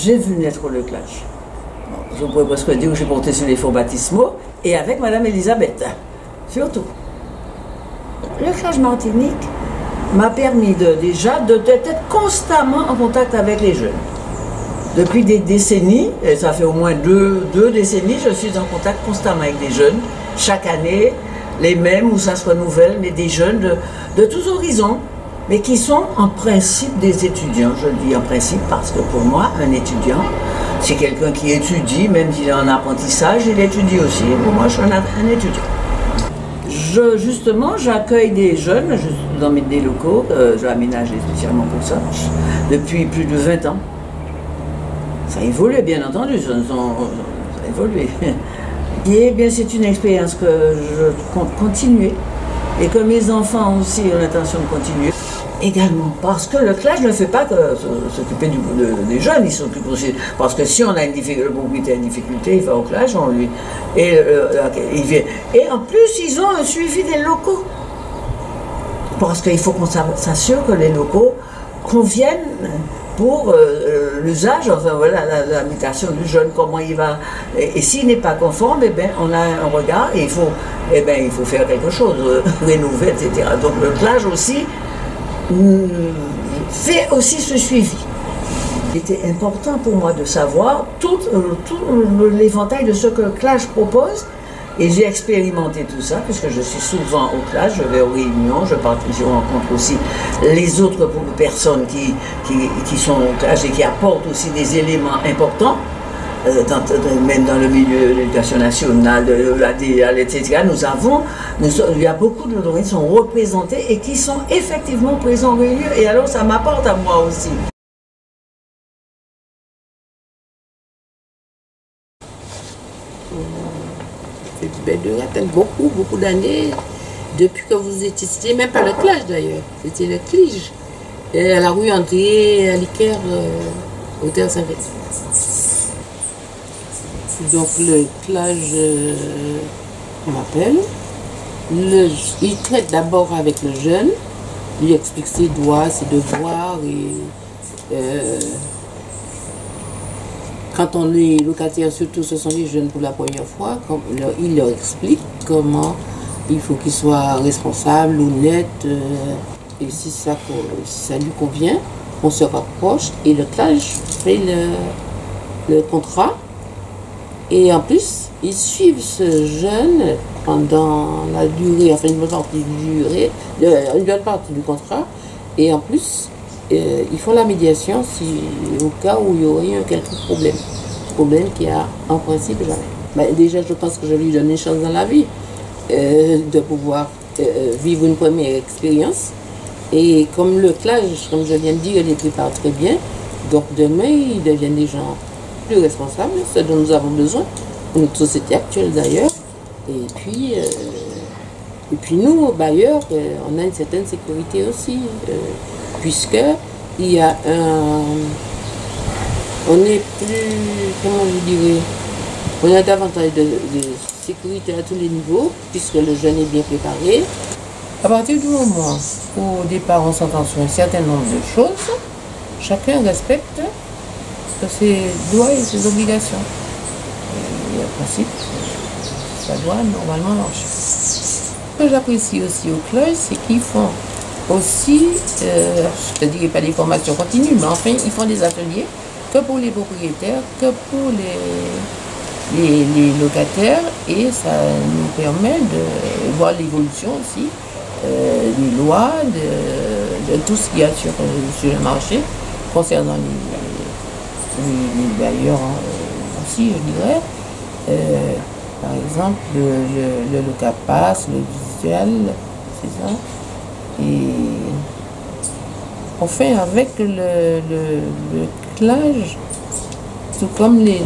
J'ai vu naître le clash. Je pourrais presque dire que j'ai porté sur les fonds baptismaux et avec Madame Elisabeth, surtout. Le clash Martinique m'a permis déjà d'être constamment en contact avec les jeunes. Depuis des décennies, et ça fait au moins deux décennies, je suis en contact constamment avec des jeunes. Chaque année, les mêmes, ou ça se renouvelle, mais des jeunes de tous horizons, mais qui sont en principe des étudiants. Je dis en principe parce que pour moi, un étudiant, c'est quelqu'un qui étudie, même s'il est en apprentissage, il étudie aussi. Pour moi, je suis un étudiant. Justement, j'accueille des jeunes dans des locaux, j'ai aménagé spécialement pour ça, depuis plus de 20 ans. Ça évolue, bien entendu, ça a évolué. Et bien, c'est une expérience que je compte continuer. Et que mes enfants aussi ont l'intention de continuer. Également, parce que le clash ne fait pas que s'occuper des jeunes, il s'occupe aussi. Parce que si on a une difficulté, il va au clash, on lui. Il vient. Et en plus, ils ont un suivi des locaux. Parce qu'il faut qu'on s'assure que les locaux conviennent pour l'usage, enfin voilà, l'habitation du jeune, comment il va. Et s'il n'est pas conforme, eh bien, on a un regard et il faut faire quelque chose, rénover, etc. Donc le clash aussi fait aussi ce suivi. Il était important pour moi de savoir tout l'éventail de ce que le clash propose. Et j'ai expérimenté tout ça, puisque je suis souvent au clash, je vais aux réunions, je rencontre aussi les autres personnes qui sont au clash et qui apportent aussi des éléments importants, même dans le milieu de l'éducation nationale, de l'ADL, etc. Il y a beaucoup de domaines qui sont représentés et qui sont effectivement présents en réunion, et alors ça m'apporte à moi aussi. De rappelle beaucoup d'années, depuis que vous étiez, c'était même pas le clash d'ailleurs, c'était le clige, à la rue André, à l'Icaire, au Terre Saint-Vét. Donc le clash, on m'appelle, il traite d'abord avec le jeune, lui explique ses droits, ses devoirs, et quand on est locataire, surtout ce sont les jeunes pour la première fois, il leur explique comment il faut qu'ils soient responsables, honnêtes, et si ça lui convient, on se rapproche et le clash fait le contrat. Et en plus, ils suivent ce jeune pendant la durée, enfin une bonne partie du contrat, et en plus, ils font la médiation au cas où il y aurait quelques problème qu'il y a en principe jamais. Mais déjà, je pense que je lui donne une chance dans la vie de pouvoir vivre une première expérience. Et comme le clash, comme je viens de dire, il les prépare très bien, donc demain, ils deviennent des gens plus responsables, ce dont nous avons besoin, pour notre société actuelle d'ailleurs. Et puis nous, bailleurs, on a une certaine sécurité aussi, puisque il y a on est plus, comment je dirais, on a davantage de sécurité à tous les niveaux, puisque le jeune est bien préparé. À partir du moment où au départ on s'entend sur un certain nombre de choses, chacun respecte ses droits et ses obligations. Et en principe, ça doit normalement marcher. Ce que j'apprécie aussi au club, c'est qu'ils font aussi, je ne dirais pas des formations continues, mais enfin, ils font des ateliers que pour les propriétaires, que pour les locataires, et ça nous permet de voir l'évolution aussi des lois, de tout ce qu'il y a sur le marché concernant les bailleurs aussi, je dirais. par exemple, le Locapass, le visuel, c'est ça. Et enfin, avec le CLAGE, tout comme les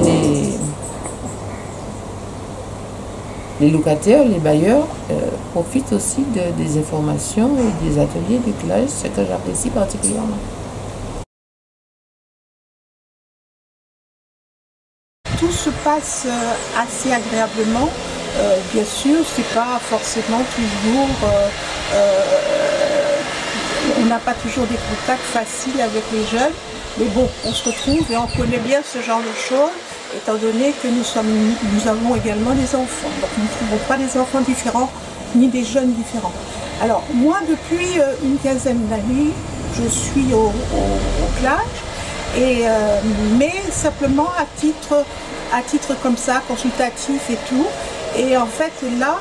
locataires, les bailleurs profitent aussi des informations et des ateliers du CLAGE, ce que j'apprécie particulièrement. Tout se passe assez agréablement. Bien sûr, c'est pas forcément toujours. On n'a pas toujours des contacts faciles avec les jeunes, mais bon, on se retrouve et on connaît bien ce genre de choses, étant donné que nous avons également des enfants. Donc nous ne trouvons pas des enfants différents ni des jeunes différents. Alors moi, depuis une quinzaine d'années, je suis au CLAGE, mais simplement à titre comme ça, consultatif et tout. Et en fait là,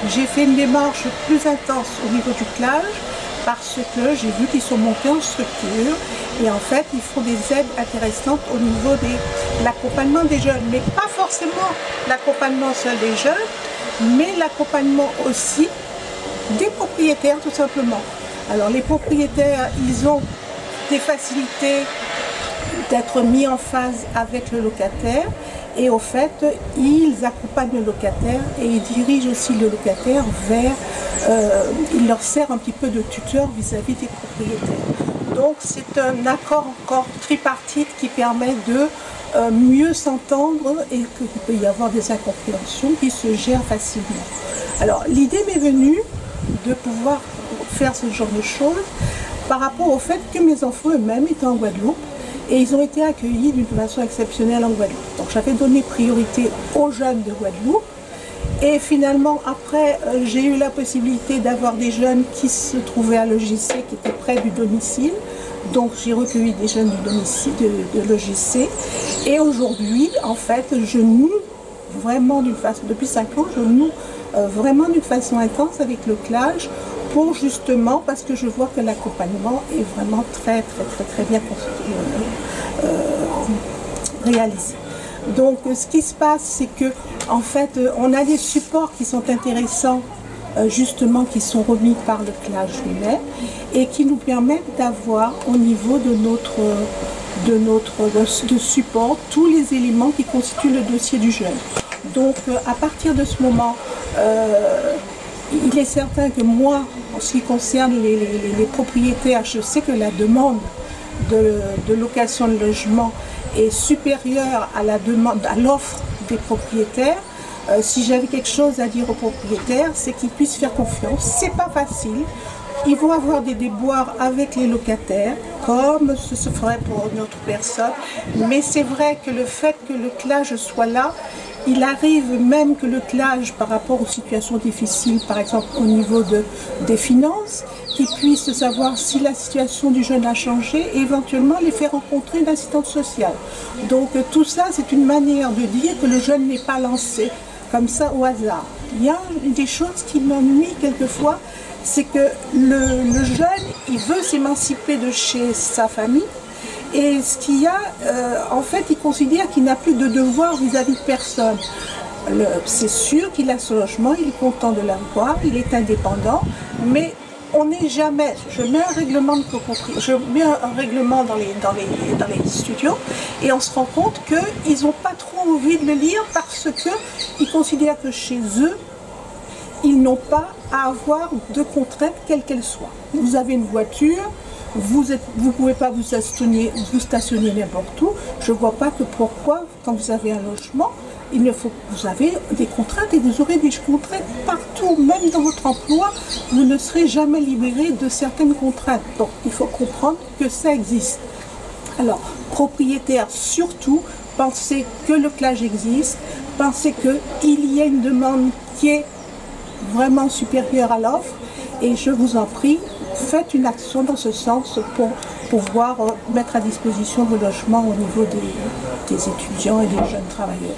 j'ai fait une démarche plus intense au niveau du CLAGE parce que j'ai vu qu'ils sont montés en structure et en fait ils font des aides intéressantes au niveau de l'accompagnement des jeunes, mais pas forcément l'accompagnement seul des jeunes, mais l'accompagnement aussi des propriétaires tout simplement. Alors les propriétaires, ils ont des facilités d'être mis en phase avec le locataire et au fait, ils accompagnent le locataire et ils dirigent aussi le locataire vers, ils leur servent un petit peu de tuteur vis-à-vis des propriétaires. Donc c'est un accord encore tripartite qui permet de mieux s'entendre et qu'il peut y avoir des incompréhensions qui se gèrent facilement. Alors l'idée m'est venue de pouvoir faire ce genre de choses par rapport au fait que mes enfants eux-mêmes étaient en Guadeloupe et ils ont été accueillis d'une façon exceptionnelle en Guadeloupe. Donc j'avais donné priorité aux jeunes de Guadeloupe et finalement après j'ai eu la possibilité d'avoir des jeunes qui se trouvaient à l'OJC, qui étaient près du domicile. Donc j'ai recueilli des jeunes du domicile, de l'OJC et aujourd'hui en fait je noue vraiment d'une façon, depuis 5 ans je noue vraiment d'une façon intense avec le CLAGE pour justement, parce que je vois que l'accompagnement est vraiment très bien réalisé. Donc ce qui se passe, c'est que en fait on a des supports qui sont intéressants justement qui sont remis par le CLAGE lui-même et qui nous permettent d'avoir au niveau de support tous les éléments qui constituent le dossier du jeune. Donc à partir de ce moment, il est certain que moi, en ce qui concerne les propriétaires, je sais que la demande de location de logement est supérieure à l'offre des propriétaires. Si j'avais quelque chose à dire aux propriétaires, c'est qu'ils puissent faire confiance. C'est pas facile. Ils vont avoir des déboires avec les locataires, comme ce se ferait pour une autre personne. Mais c'est vrai que le fait que le CLAGE soit là, il arrive même que le CLAGE, par rapport aux situations difficiles, par exemple au niveau des finances, qu'il puisse savoir si la situation du jeune a changé et éventuellement les faire rencontrer une assistante sociale. Donc tout ça, c'est une manière de dire que le jeune n'est pas lancé comme ça au hasard. Il y a des choses qui m'ennuient quelquefois, c'est que le jeune, il veut s'émanciper de chez sa famille. Et ce qu'il y a, en fait, il considère qu'il n'a plus de devoir vis-à-vis de personne. C'est sûr qu'il a son logement, il est content de l'avoir, il est indépendant, mais on n'est jamais. Je mets un règlement de copropriété, je mets un règlement dans les studios, et on se rend compte qu'ils n'ont pas trop envie de le lire parce qu'ils considèrent que chez eux, ils n'ont pas à avoir de contraintes, quelles qu'elles soient. Vous avez une voiture. Vous ne pouvez pas vous stationner n'importe où. Je ne vois pas que pourquoi, quand vous avez un logement, vous avez des contraintes et vous aurez des contraintes partout, même dans votre emploi, vous ne serez jamais libéré de certaines contraintes. Donc il faut comprendre que ça existe. Alors, propriétaires surtout, pensez que le CLAGE existe, pensez qu'il y a une demande qui est vraiment supérieure à l'offre et je vous en prie, faites une action dans ce sens pour pouvoir mettre à disposition vos logements au niveau des étudiants et des jeunes travailleurs.